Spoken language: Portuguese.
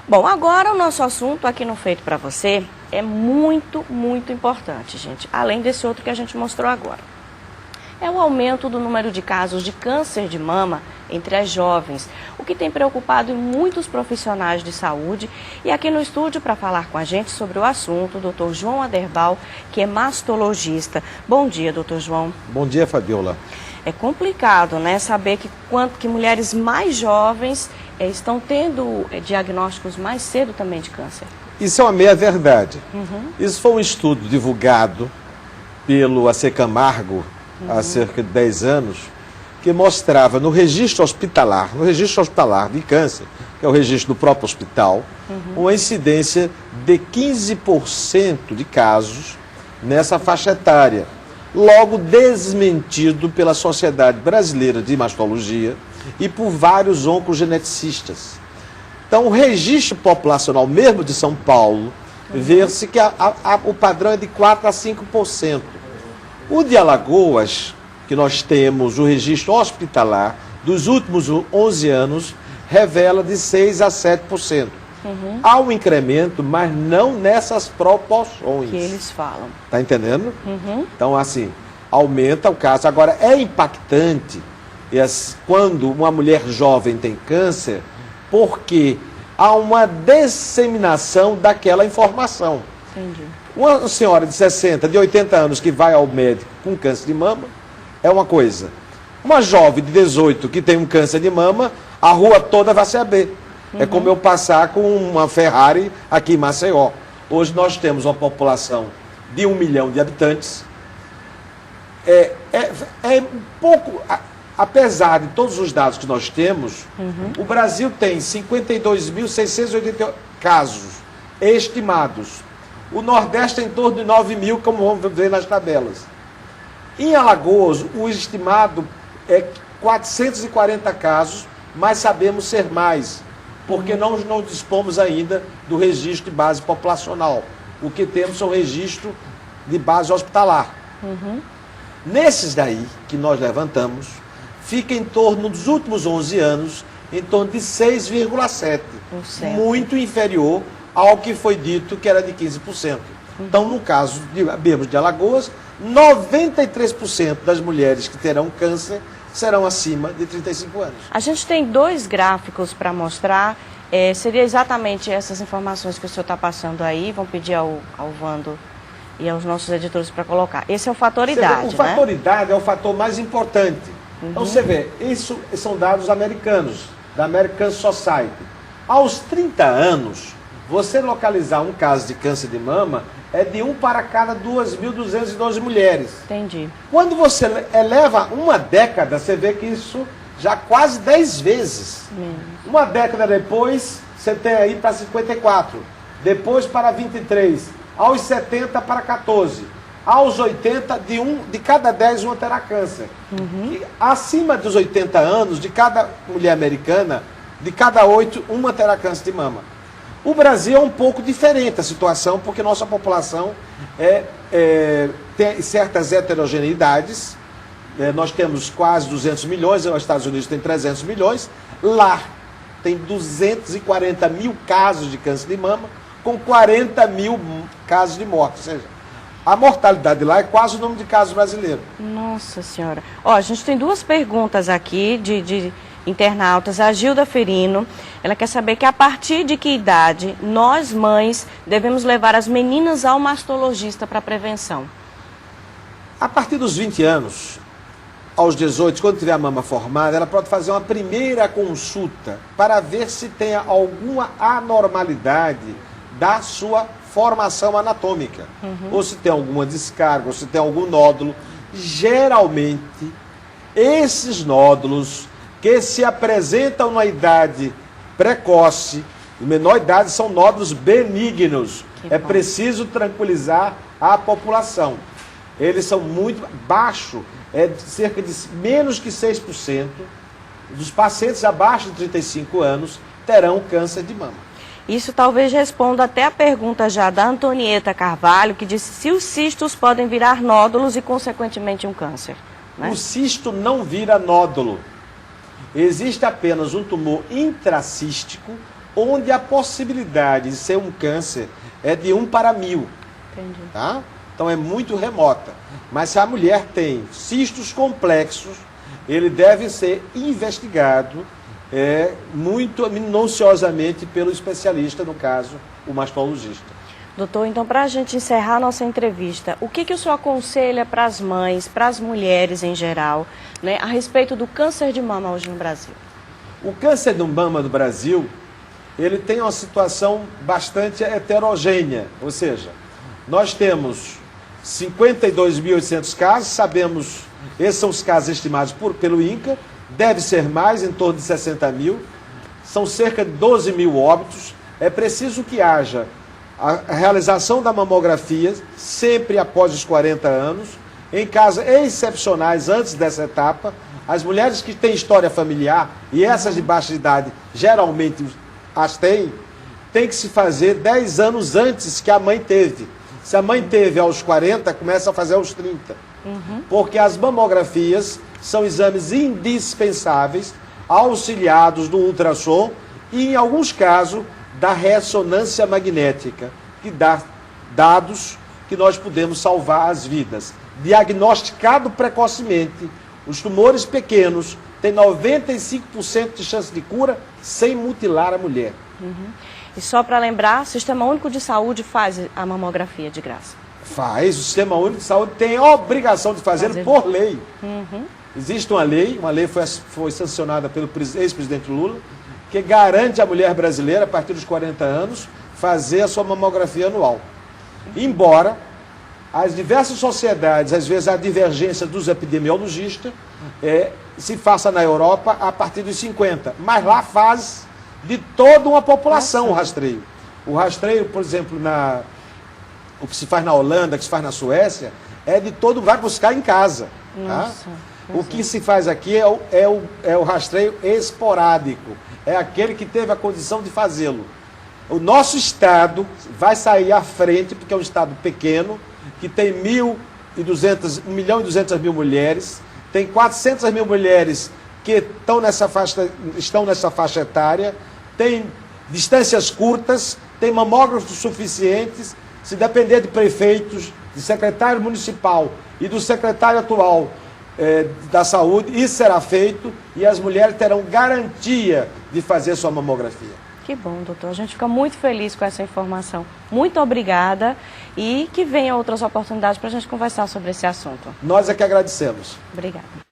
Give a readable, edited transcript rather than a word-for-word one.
Bom, agora o nosso assunto aqui no Feito Pra Você é muito, muito importante, gente. Além desse outro que a gente mostrou agora. É o aumento do número de casos de câncer de mama entre as jovens, o que tem preocupado muitos profissionais de saúde. E aqui no estúdio, para falar com a gente sobre o assunto, o Dr. João Aderbal, que é mastologista. Bom dia, doutor João. Bom dia, Fabiola. É complicado, né, saber que mulheres mais jovens estão tendo diagnósticos mais cedo também de câncer. Isso é uma meia-verdade. Isso foi um estudo divulgado pelo AC Camargo há cerca de 10 anos, que mostrava no registro hospitalar de câncer, que é o registro do próprio hospital, uma incidência de 15% de casos nessa faixa etária, logo desmentido pela Sociedade Brasileira de Mastologia e por vários oncogeneticistas. Então, o registro populacional mesmo de São Paulo, vê-se que o padrão é de 4% a 5%. O de Alagoas, que nós temos o registro hospitalar dos últimos 11 anos, revela de 6% a 7%. Há um incremento, mas não nessas proporções. Que eles falam. Está entendendo? Então, assim, aumenta o caso. Agora, é impactante quando uma mulher jovem tem câncer, porque há uma disseminação daquela informação. Entendi. Uma senhora de 60, de 80 anos que vai ao médico com câncer de mama é uma coisa. Uma jovem de 18 que tem um câncer de mama, a rua toda vai saber. É como eu passar com uma Ferrari aqui em Maceió. Hoje nós temos uma população de 1 milhão de habitantes. É um pouco... Apesar de todos os dados que nós temos, o Brasil tem 52.688 casos estimados. O Nordeste tem em torno de 9 mil, como vamos ver nas tabelas. Em Alagoas, o estimado é 440 casos, mas sabemos ser mais, porque nós não dispomos ainda do registro de base populacional. O que temos são registro de base hospitalar. Nesses daí que nós levantamos, fica em torno dos últimos 11 anos, em torno de 6,7%. Muito inferior ao que foi dito que era de 15%. Então, no caso de Alagoas, 93% das mulheres que terão câncer serão acima de 35 anos. A gente tem 2 gráficos para mostrar. Seria exatamente essas informações que o senhor está passando aí. Vão pedir ao Vando e aos nossos editores para colocar. Esse é o fator idade, O fator idade é o fator mais importante. Então, você vê, isso são dados americanos, da American Society. Aos 30 anos, você localizar um caso de câncer de mama é de 1 para cada 2.212 mulheres. Entendi. Quando você eleva uma década, você vê que isso já quase 10 vezes. Uma década depois, você tem aí para 54. Depois para 23. Aos 70 para 14. Aos 80, de cada 10, uma terá câncer. E acima dos 80 anos, de cada mulher americana, de cada 8, uma terá câncer de mama. O Brasil é um pouco diferente a situação, porque nossa população tem certas heterogeneidades. Nós temos quase 200 milhões, os Estados Unidos tem 300 milhões. Lá tem 240 mil casos de câncer de mama, com 40 mil casos de morte. Ou seja, a mortalidade lá é quase o número de casos brasileiros. Nossa Senhora. Ó, a gente tem 2 perguntas aqui de internautas. A Gilda Ferino, ela quer saber que a partir de que idade nós, mães, devemos levar as meninas ao mastologista para prevenção? A partir dos 20 anos, aos 18, quando tiver a mama formada, ela pode fazer uma primeira consulta para ver se tem alguma anormalidade da sua formação anatômica, ou se tem alguma descarga, ou se tem algum nódulo. Geralmente, esses nódulos que se apresentam na idade precoce, menor idade, são nódulos benignos. É preciso tranquilizar a população. Eles são muito baixos, cerca de menos que 6% dos pacientes abaixo de 35 anos terão câncer de mama. Isso talvez responda até a pergunta já da Antonieta Carvalho, que disse se os cistos podem virar nódulos e, consequentemente, um câncer. Né? O cisto não vira nódulo. Existe apenas um tumor intracístico onde a possibilidade de ser um câncer é de 1 para 1000. Entendi. Tá? Então é muito remota. Mas se a mulher tem cistos complexos, ele deve ser investigado muito minuciosamente pelo especialista, no caso, o mastologista. Doutor, então para a gente encerrar a nossa entrevista, o que o senhor aconselha para as mães, para as mulheres em geral, né, a respeito do câncer de mama hoje no Brasil? O câncer de mama no Brasil, ele tem uma situação bastante heterogênea, ou seja, nós temos 52.800 casos, sabemos, esses são os casos estimados pelo INCA, deve ser mais, em torno de 60 mil, são cerca de 12 mil óbitos, é preciso que haja a realização da mamografia sempre após os 40 anos, em casos excepcionais antes dessa etapa, as mulheres que têm história familiar, e essas de baixa idade geralmente as têm, tem que se fazer 10 anos antes que a mãe teve. Se a mãe teve aos 40, começa a fazer aos 30. Porque as mamografias são exames indispensáveis, auxiliados do ultrassom e, em alguns casos, da ressonância magnética, que dá dados que nós podemos salvar as vidas. Diagnosticado precocemente, os tumores pequenos têm 95% de chance de cura sem mutilar a mulher. E só para lembrar, o Sistema Único de Saúde faz a mamografia de graça? Faz, o Sistema Único de Saúde tem a obrigação de fazer por lei. Existe uma lei foi sancionada pelo ex-presidente Lula, que garante à mulher brasileira, a partir dos 40 anos, fazer a sua mamografia anual. Embora as diversas sociedades, às vezes a divergência dos epidemiologistas, se faça na Europa a partir dos 50, mas lá faz de toda uma população o rastreio. O rastreio, por exemplo, o que se faz na Holanda, que se faz na Suécia, é de todo, vai buscar em casa. Tá? O que se faz aqui é o rastreio esporádico. É aquele que teve a condição de fazê-lo. O nosso estado vai sair à frente, porque é um estado pequeno, que tem 1.200.000 mulheres, tem 400.000 mulheres que estão nessa faixa etária, tem distâncias curtas, tem mamógrafos suficientes. Se depender de prefeitos, de secretário municipal e do secretário atual da saúde, isso será feito e as mulheres terão garantia de fazer sua mamografia. Que bom, doutor. A gente fica muito feliz com essa informação. Muito obrigada e que venham outras oportunidades para a gente conversar sobre esse assunto. Nós é que agradecemos. Obrigada.